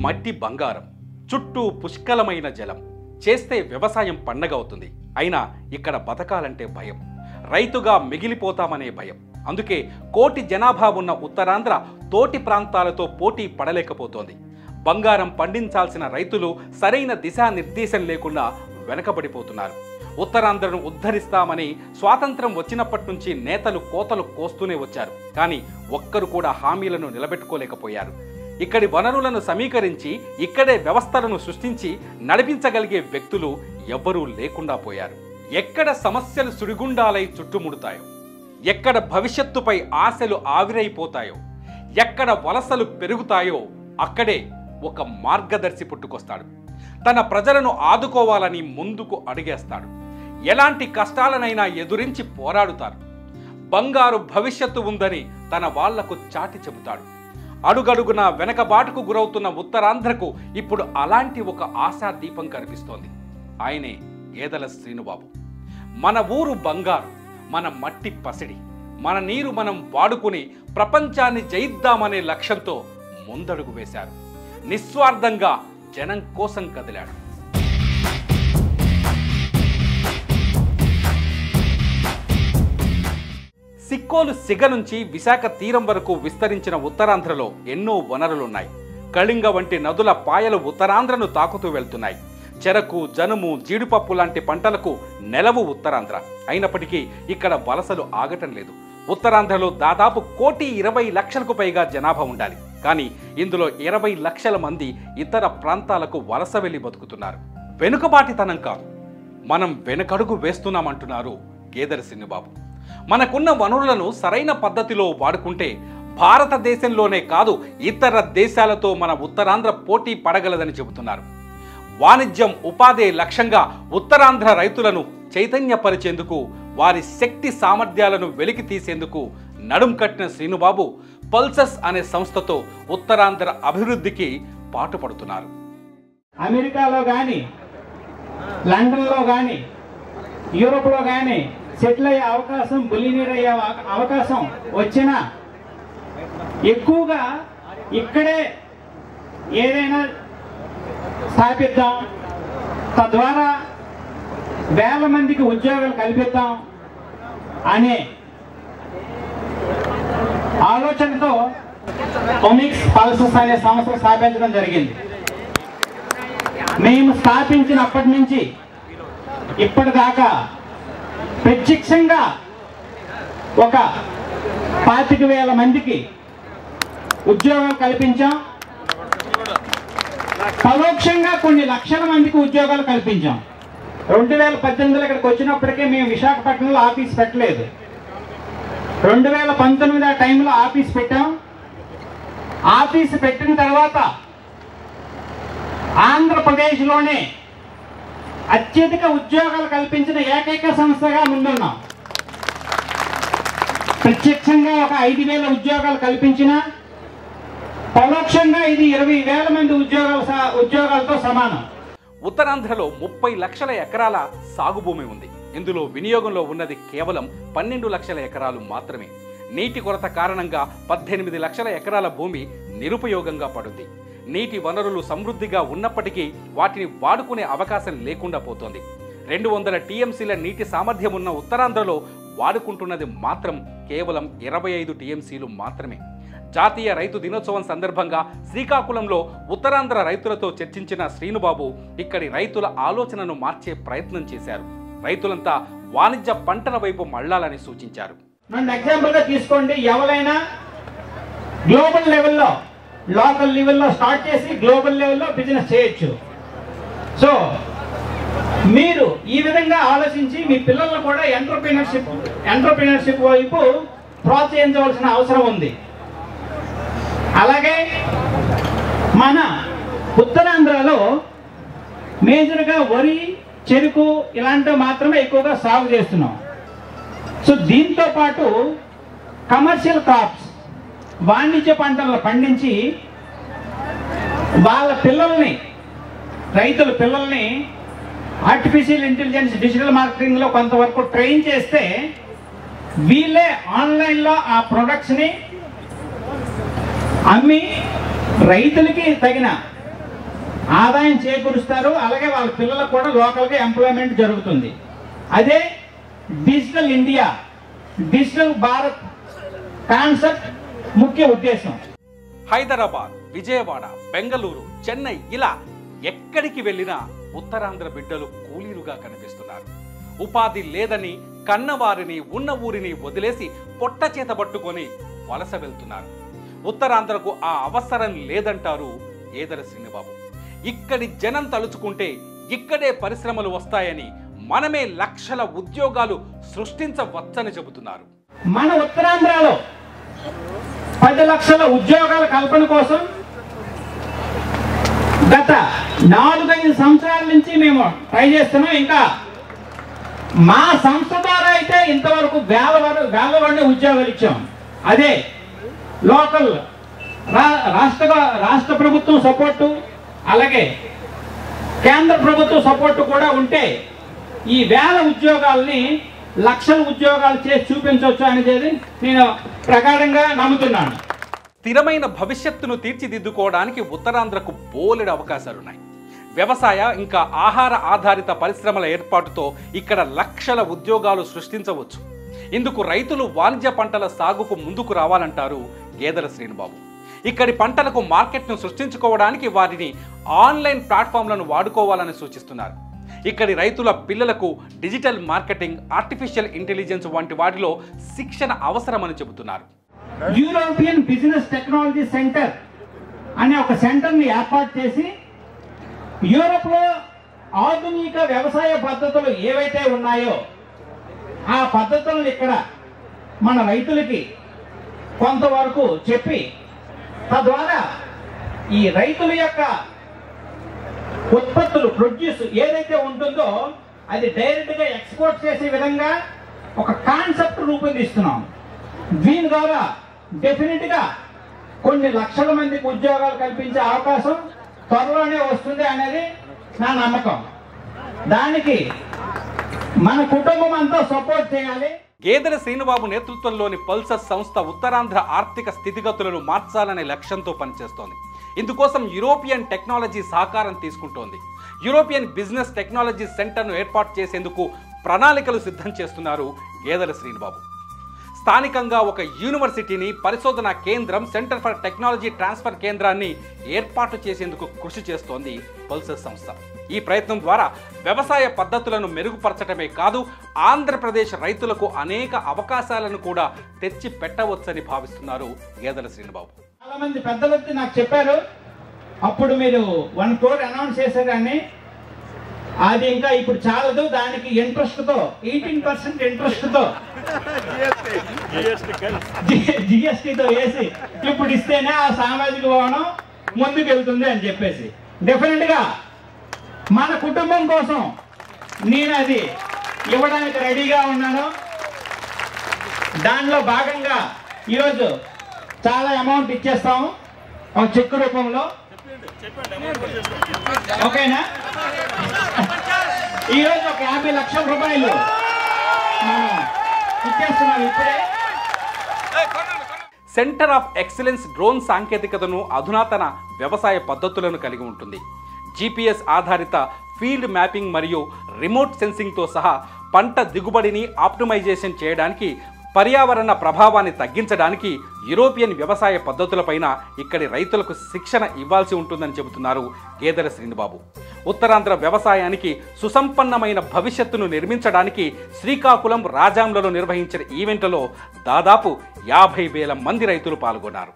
మట్టి బంగారం, చుట్టూ పుష్కలమైన జలం, చేస్తే వ్యవసాయం పండగ అవుతుంది. అయినా ఇక్కడ బతకాలంటే భయం, రైతుగా మిగిలిపోతామనే భయం. అందుకే కోటి జనాభా ఉన్న ఉత్తరాంధ్ర తోటి ప్రాంతాలతో పోటీ పడలేకపోతోంది. బంగారం పండించాల్సిన రైతులు సరైన దిశానిర్దేశం లేకుండా వెనకబడిపోతున్నారు. ఉత్తరాంధ్రను ఉద్ధరిస్తామని స్వాతంత్రం వచ్చినప్పటి నుంచి నేతలు కోతలు కోస్తూనే వచ్చారు. కానీ ఒక్కరు కూడా హామీలను నిలబెట్టుకోలేకపోయారు. ఇక్కడి వనరులను సమీకరించి ఇక్కడే వ్యవస్థలను సృష్టించి నడిపించగలిగే వ్యక్తులు ఎవ్వరూ లేకుండా పోయారు. ఎక్కడ సమస్యలు సుడిగుండాలై చుట్టుముడతాయో, ఎక్కడ భవిష్యత్తుపై ఆశలు ఆవిరైపోతాయో, ఎక్కడ వలసలు పెరుగుతాయో అక్కడే ఒక మార్గదర్శి పుట్టుకొస్తాడు. తన ప్రజలను ఆదుకోవాలని ముందుకు అడిగేస్తాడు. ఎలాంటి కష్టాలనైనా ఎదురించి పోరాడుతారు. బంగారు భవిష్యత్తు ఉందని తన వాళ్లకు చాటి చెబుతాడు. అడుగడుగున వెనకబాటుకు గురవుతున్న ఉత్తరాంధ్రకు ఇప్పుడు అలాంటి ఒక ఆశా దీపం కనిపిస్తోంది. ఆయనే గేదెల శ్రీనుబాబు. మన ఊరు బంగారు, మన మట్టి పసిడి, మన నీరు మనం వాడుకుని ప్రపంచాన్ని జయిద్దామనే లక్ష్యంతో ముందడుగు వేశారు. నిస్వార్థంగా జనం కోసం కదిలాడు. సిక్కోలు సిగ నుంచి విశాఖ తీరం వరకు విస్తరించిన ఉత్తరాంధ్రలో ఎన్నో వనరులున్నాయి. కళింగ వంటి నదుల పాయలు ఉత్తరాంధ్రను తాకుతూ వెళ్తున్నాయి. చెరకు, జనుము, జీడిపప్పు లాంటి పంటలకు నెలవు ఉత్తరాంధ్ర. అయినప్పటికీ ఇక్కడ వలసలు ఆగటం లేదు. ఉత్తరాంధ్రలో దాదాపు 1,20,00,000కు పైగా జనాభా ఉండాలి. కానీ ఇందులో 20 లక్షల మంది ఇతర ప్రాంతాలకు వలస వెళ్ళి బతుకుతున్నారు. వెనుకబాటితనం కాదు, మనం వెనకడుగు వేస్తున్నామంటున్నారు గేదెల శ్రీనుబాబు. మనకున్న వనరులను సరైన పద్ధతిలో వాడుకుంటే భారతదేశంలోనే కాదు ఇతర దేశాలతో మన ఉత్తరాంధ్ర పోటీ పడగలదని చెబుతున్నారు. వాణిజ్యం, ఉపాధి లక్ష్యంగా ఉత్తరాంధ్ర రైతులను చైతన్యపరిచేందుకు, వారి శక్తి సామర్థ్యాలను వెలికి తీసేందుకు నడుం కట్టిన శ్రీనుబాబు పల్సస్ అనే సంస్థతో ఉత్తరాంధ్ర అభివృద్ధికి పాటుపడుతున్నారు. అమెరికాలో కానీ, లండన్లో కానీ, యూరోప్లో కానీ సెటిల్ అయ్యే అవకాశం, బిలియనీర్ అయ్యే అవకాశం వచ్చినా ఎక్కువగా ఇక్కడే ఏదైనా స్థాపిద్దాం, తద్వారా వేల మందికి ఉద్యోగాలు కల్పిద్దాం అనే ఆలోచనతో ఒమిక్స్ పల్సస్ అనే సంస్థ స్థాపించడం జరిగింది. మేము స్థాపించినప్పటి నుంచి ఇప్పటిదాకా ప్రత్యక్షంగా ఒక 25,000 మందికి ఉద్యోగాలు కల్పించాం. పరోక్షంగా కొన్ని లక్షల మందికి ఉద్యోగాలు కల్పించాం. 2018లో ఇక్కడికి వచ్చినప్పటికే మేము విశాఖపట్నంలో ఆఫీస్ పెట్టలేదు. 2019 ఆ టైంలో ఆఫీస్ పెట్టాం. ఆఫీస్ పెట్టిన తర్వాత ఆంధ్రప్రదేశ్లోనే అత్యధిక ఉద్యోగాలు కల్పించిన ఏకైక సంస్థగా ముందున్నాం. ప్రత్యక్షంగా ఒక 5,000 ఉద్యోగాలు కల్పించిన, పరోక్షంగా ఇది 20,000 మంది ఉద్యోగాలతో సమానం. ఉత్తరాంధ్రలో 30 లక్షల ఎకరాల సాగు భూమి ఉంది. ఇందులో వినియోగంలో ఉన్నది కేవలం 12 లక్షల ఎకరాలు మాత్రమే. నీటి కొరత కారణంగా 18 లక్షల ఎకరాల భూమి నిరుపయోగంగా పడుంది. నీటి వనరులు సమృద్ధిగా ఉన్నప్పటికీ వాటిని వాడుకునే అవకాశం లేకుండా పోతోంది. 200 టీఎంసీల నీటి సామర్థ్యం ఉన్న ఉత్తరాంధ్రలో వాడుకుంటున్నది మాత్రం కేవలం 25 టీఎంసీలు మాత్రమే. జాతీయ రైతు దినోత్సవం సందర్భంగా శ్రీకాకుళంలో ఉత్తరాంధ్ర రైతులతో చర్చించిన శ్రీనుబాబు ఇక్కడి రైతుల ఆలోచనను మార్చే ప్రయత్నం చేశారు. రైతులంతా వాణిజ్య పంటల వైపు మళ్లాలని సూచించారు. నన్ను ఎగ్జాంపుల్గా తీసుకోండి. ఎవరైనా గ్లోబల్ లెవెల్లో, లోకల్ లెవెల్లో స్టార్ట్ చేసి గ్లోబల్ లెవెల్లో బిజినెస్ చేయొచ్చు. సో మీరు ఈ విధంగా ఆలోచించి మీ పిల్లలను కూడా ఎంటర్‌ప్రెన్యూర్‌షిప్ వైపు ప్రోత్సహించవలసిన అవసరం ఉంది. అలాగే మన ఉత్తరాంధ్రలో మేజర్గా వరి, చెరుకు ఇలాంటివి మాత్రమే ఎక్కువగా సాగు చేస్తున్నాం. సో దీంతో పాటు కమర్షియల్ క్రాప్స్, వాణిజ్య పంటలను పండించి వాళ్ళ పిల్లల్ని, రైతుల పిల్లల్ని ఆర్టిఫిషియల్ ఇంటెలిజెన్స్, డిజిటల్ మార్కెటింగ్లో కొంతవరకు ట్రైన్ చేస్తే వీళ్ళే ఆన్లైన్లో ఆ ప్రొడక్ట్స్ని అమ్మి రైతులకి తగిన ఆదాయం చేకూరుస్తారు. అలాగే వాళ్ళ పిల్లలకు కూడా లోకల్గా ఎంప్లాయ్మెంట్ జరుగుతుంది. అదే digital India, digital Bharat concept ముఖ్య ఉద్దేశం. హైదరాబాద్, విజయవాడ, బెంగళూరు, చెన్నై ఇలా ఎక్కడికి వెళ్ళినా ఉత్తరాంధ్ర బిడ్డలు కూలీలుగా కనిపిస్తున్నారు. ఉపాధి లేదని కన్నవారిని ఉన్న ఊరిని వదిలేసి పొట్ట చేత పట్టుకొని వలస వెళ్తున్నారు. ఉత్తరాంధ్రకు ఆ అవసరం లేదంటారు గేదెల శ్రీనుబాబు. ఇక్కడి జనం తలుచుకుంటే ఇక్కడే పరిశ్రమలు వస్తాయని, మనమే లక్షల ఉద్యోగాలు సృష్టించవచ్చని చెబుతున్నారు. మన ఉత్తరాంధ్రలో 10 లక్షల ఉద్యోగాల కల్పన కోసం గత 4-5 సంవత్సరాల నుంచి మేము ట్రై చేస్తున్నాం. ఇంకా మా సంస్థ ద్వారా అయితే ఇంతవరకు వేల మంది ఉద్యోగాలు ఇచ్చాం. అదే లోకల్ రాష్ట్ర ప్రభుత్వం సపోర్టు, అలాగే కేంద్ర ప్రభుత్వం సపోర్టు కూడా ఉంటే ఈ వేల ఉద్యోగాల్ని లక్షల ఉద్యోగాలు చేసి చూపించవచ్చు అనేది నేను ప్రగాఢంగా నమ్ముతున్నాను. స్థిరమైన భవిష్యత్తును తీర్చిదిద్దుకోవడానికి ఉత్తరాంధ్రకు బోలెడు అవకాశాలున్నాయి. వ్యవసాయ ఇంకా ఆహార ఆధారిత పరిశ్రమల ఏర్పాటుతో ఇక్కడ లక్షల ఉద్యోగాలు సృష్టించవచ్చు. ఇందుకు రైతులు వాణిజ్య పంటల సాగుకు ముందుకు రావాలంటారు గేదెల శ్రీనుబాబు. ఇక్కడి పంటలకు మార్కెట్ను సృష్టించుకోవడానికి వారిని ఆన్లైన్ ప్లాట్ఫామ్లను వాడుకోవాలని సూచిస్తున్నారు. ఇక్కడి రైతుల పిల్లలకు డిజిటల్ మార్కెటింగ్, ఆర్టిఫిషియల్ ఇంటెలిజెన్స్ వంటి వాటిలో శిక్షణ అవసరమని చెబుతున్నారు. యూరోపియన్ బిజినెస్ టెక్నాలజీ సెంటర్ అనే ఒక సెంటర్ని ఏర్పాటు చేసి యూరోప్లో ఆధునిక వ్యవసాయ పద్ధతులు ఏవైతే ఉన్నాయో ఆ పద్ధతులను ఇక్కడ మన రైతులకి కొంతవరకు చెప్పి, తద్వారా ఈ రైతుల యొక్క ఉత్పత్తులు ప్రొడ్యూస్ ఏదైతే ఉంటుందో అది డైరెక్ట్గా ఎక్స్పోర్ట్ చేసే విధంగా ఒక కాన్సెప్ట్ రూపొందిస్తున్నాం. దీని ద్వారా డెఫినెట్గా కొన్ని లక్షల మందికి ఉద్యోగాలు కల్పించే అవకాశం త్వరలోనే వస్తుంది అనేది నా నమ్మకం. దానికి మన కుటుంబం అంతా సపోర్ట్ చేయాలి. గేదెల శ్రీనుబాబు నేతృత్వంలోని పల్సర్ సంస్థ ఉత్తరాంధ్ర ఆర్థిక స్థితిగతులను మార్చాలనే లక్ష్యంతో పనిచేస్తోంది. ఇందుకోసం యూరోపియన్ టెక్నాలజీ సహకారం తీసుకుంటోంది. యూరోపియన్ బిజినెస్ టెక్నాలజీ సెంటర్ను ఏర్పాటు చేసేందుకు ప్రణాళికలు సిద్ధం చేస్తున్నారు గేదెల శ్రీనుబాబు. స్థానికంగా ఒక యూనివర్సిటీని, పరిశోధనా కేంద్రం, సెంటర్ ఫర్ టెక్నాలజీ ట్రాన్స్ఫర్ కేంద్రాన్ని ఏర్పాటు చేసేందుకు కృషి చేస్తోంది పల్సర్ సంస్థ. ఈ ప్రయత్నం ద్వారా వ్యవసాయ పద్ధతులను మెరుగుపరచడమే కాదు, ఆంధ్రప్రదేశ్ రైతులకు అనేక అవకాశాలను కూడా తెచ్చి పెట్టవచ్చని భావిస్తున్నారు గేదెల శ్రీనుబాబు. చాలా మంది పెద్దలు నాకు చెప్పారు, అప్పుడు మీరు 1 crore అనౌన్స్ చేశారని, అది ఇంకా ఇప్పుడు చాలదు, దానికి ఇంట్రెస్ట్తో 18% ఇంట్రెస్ట్తో జిఎస్టీతో వేసి ఇప్పుడు ఇస్తేనే ఆ సామాజిక భవనం ముందుకు వెళ్తుంది అని చెప్పేసి, డెఫినెట్గా మన కుటుంబం కోసం నేను అది ఇవ్వడానికి రెడీగా ఉన్నాను. దానిలో భాగంగా ఈరోజు చాలా అమౌంట్ ఇచ్చేస్తాము ఒక చెక్ రూపంలో. ఓకేనా? ఈరోజు ఒక 50 లక్షల రూపాయలు మనం ఇచ్చేస్తున్నాం ఇప్పుడే. సెంటర్ ఆఫ్ ఎక్సలెన్స్ డ్రోన్ సాంకేతికతను, అధునాతన వ్యవసాయ పద్ధతులను కలిగి ఉంటుంది. GPS ఆధారిత ఫీల్డ్ మ్యాపింగ్ మరియు రిమోట్ సెన్సింగ్తో సహా పంట దిగుబడిని ఆప్టిమైజేషన్ చేయడానికి, పర్యావరణ ప్రభావాన్ని తగ్గించడానికి యూరోపియన్ వ్యవసాయ పద్ధతులపైన ఇక్కడి రైతులకు శిక్షణ ఇవ్వాల్సి ఉంటుందని చెబుతున్నారు గేదెల శ్రీనుబాబు. ఉత్తరాంధ్ర వ్యవసాయానికి సుసంపన్నమైన భవిష్యత్తును నిర్మించడానికి శ్రీకాకుళం, రాజాంలలో నిర్వహించిన ఈవెంట్లో దాదాపు 50,000 మంది రైతులు పాల్గొన్నారు.